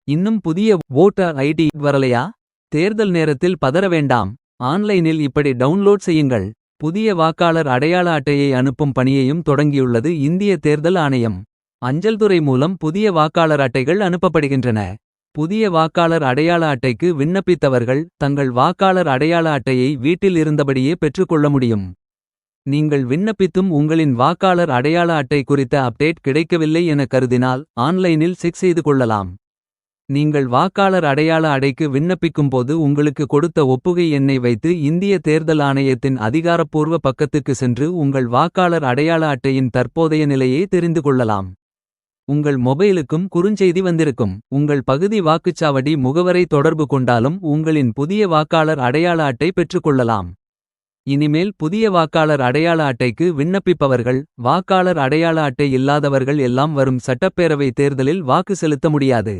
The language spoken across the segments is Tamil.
இன்னும் புதிய வோட்டர் ஐடி வரலையா? தேர்தல் நேரத்தில் பதற வேண்டாம். ஆன்லைனில் இப்படி டவுன்லோட் செய்யுங்கள். புதிய வாக்காளர் அடையாள அட்டையை அனுப்பும் பணியையும் தொடங்கியுள்ளது இந்திய தேர்தல் ஆணையம். அஞ்சல்துறை மூலம் புதிய வாக்காளர் அட்டைகள் அனுப்பப்படுகின்றன. புதிய வாக்காளர் அடையாள அட்டைக்கு விண்ணப்பித்தவர்கள் தங்கள் வாக்காளர் அடையாள அட்டையை வீட்டில் இருந்தபடியே பெற்றுக்கொள்ள முடியும். நீங்கள் விண்ணப்பித்தும் உங்களின் வாக்காளர் அடையாள அட்டை குறித்த அப்டேட் கிடைக்கவில்லை என கருதினால் ஆன்லைனில் செக் செய்து கொள்ளலாம். நீங்கள் வாக்காளர் அடையாள அட்டைக்கு விண்ணப்பிக்கும்போது உங்களுக்கு கொடுத்த ஒப்புகை எண்ணை வைத்து இந்திய தேர்தல் ஆணையத்தின் அதிகாரப்பூர்வ பக்கத்துக்கு சென்று உங்கள் வாக்காளர் அடையாள அட்டையின் தற்போதைய நிலையை தெரிந்து கொள்ளலாம். உங்கள் மொபைலுக்கும் குறுஞ்செய்தி வந்திருக்கும். உங்கள் பகுதி வாக்குச்சாவடி முகவரை தொடர்பு கொண்டாலும் உங்களின் புதிய வாக்காளர் அடையாள அட்டை பெற்றுக்கொள்ளலாம். இனிமேல் புதிய வாக்காளர் அடையாள அட்டைக்கு விண்ணப்பிப்பவர்கள் வாக்காளர் அடையாள அட்டை இல்லாதவர்கள் எல்லாம் வரும் சட்டப்பேரவை தேர்தலில் வாக்கு செலுத்த முடியாது.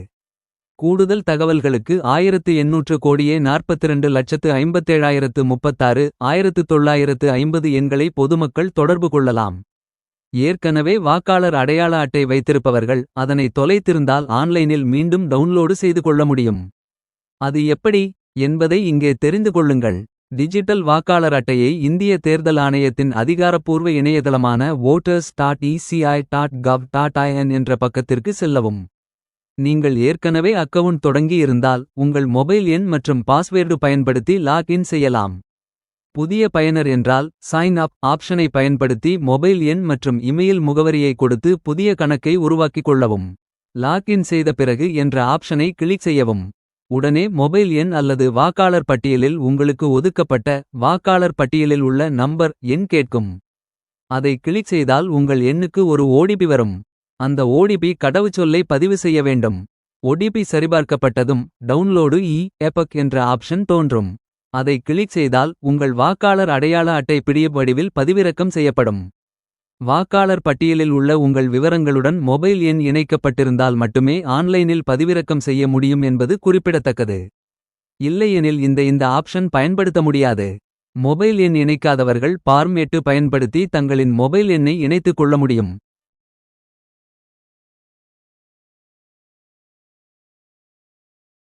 கூடுதல் தகவல்களுக்கு 1800 கோடியே 42,57,036 1950 எண்களை பொதுமக்கள் தொடர்பு கொள்ளலாம். ஏற்கனவே வாக்காளர் அடையாள அட்டை வைத்திருப்பவர்கள் அதனை தொலைத்திருந்தால் ஆன்லைனில் மீண்டும் டவுன்லோடு செய்து கொள்ள முடியும். அது எப்படி என்பதை இங்கே தெரிந்து கொள்ளுங்கள். டிஜிட்டல் வாக்காளர் அட்டையை இந்திய தேர்தல் ஆணையத்தின் அதிகாரப்பூர்வ இணையதளமான voters.eci.gov.in என்ற பக்கத்திற்கு செல்லவும். நீங்கள் ஏற்கனவே அக்கவுண்ட் தொடங்கி இருந்தால் உங்கள் மொபைல் எண் மற்றும் பாஸ்வேர்டு பயன்படுத்தி லாக்இன் செய்யலாம். புதிய பயனர் என்றால் சைன் அப் ஆப்ஷனை பயன்படுத்தி மொபைல் எண் மற்றும் இமெயில் முகவரியை கொடுத்து புதிய கணக்கை உருவாக்கிக் கொள்ளவும். லாக்இன் செய்த பிறகு என்ற ஆப்ஷனை கிளிக் செய்யவும். உடனே மொபைல் எண் அல்லது வாக்காளர் பட்டியலில் உங்களுக்கு ஒதுக்கப்பட்ட வாக்காளர் பட்டியலில் உள்ள நம்பர் எண் கேட்கும். அதை கிளிக் செய்தால் உங்கள் எண்ணுக்கு ஒரு ஓடிபி வரும். அந்த ஓடிபி கடவுச்சொல்லை பதிவு செய்ய வேண்டும். ஓடிபி சரிபார்க்கப்பட்டதும் டவுன்லோடு எபக் என்ற ஆப்ஷன் தோன்றும். அதை கிளிக் செய்தால் உங்கள் வாக்காளர் அடையாள அட்டை பிடிஎஃப் வடிவில் பதிவிறக்கம் செய்யப்படும். வாக்காளர் பட்டியலில் உள்ள உங்கள் விவரங்களுடன் மொபைல் எண் இணைக்கப்பட்டிருந்தால் மட்டுமே ஆன்லைனில் பதிவிறக்கம் செய்ய முடியும் என்பது குறிப்பிடத்தக்கது. இல்லையெனில் இந்த ஆப்ஷன் பயன்படுத்த முடியாது. மொபைல் எண் இணைக்காதவர்கள் ஃபார்ம் 8 பயன்படுத்தி தங்களின் மொபைல் எண்ணை இணைத்துக் கொள்ள முடியும்.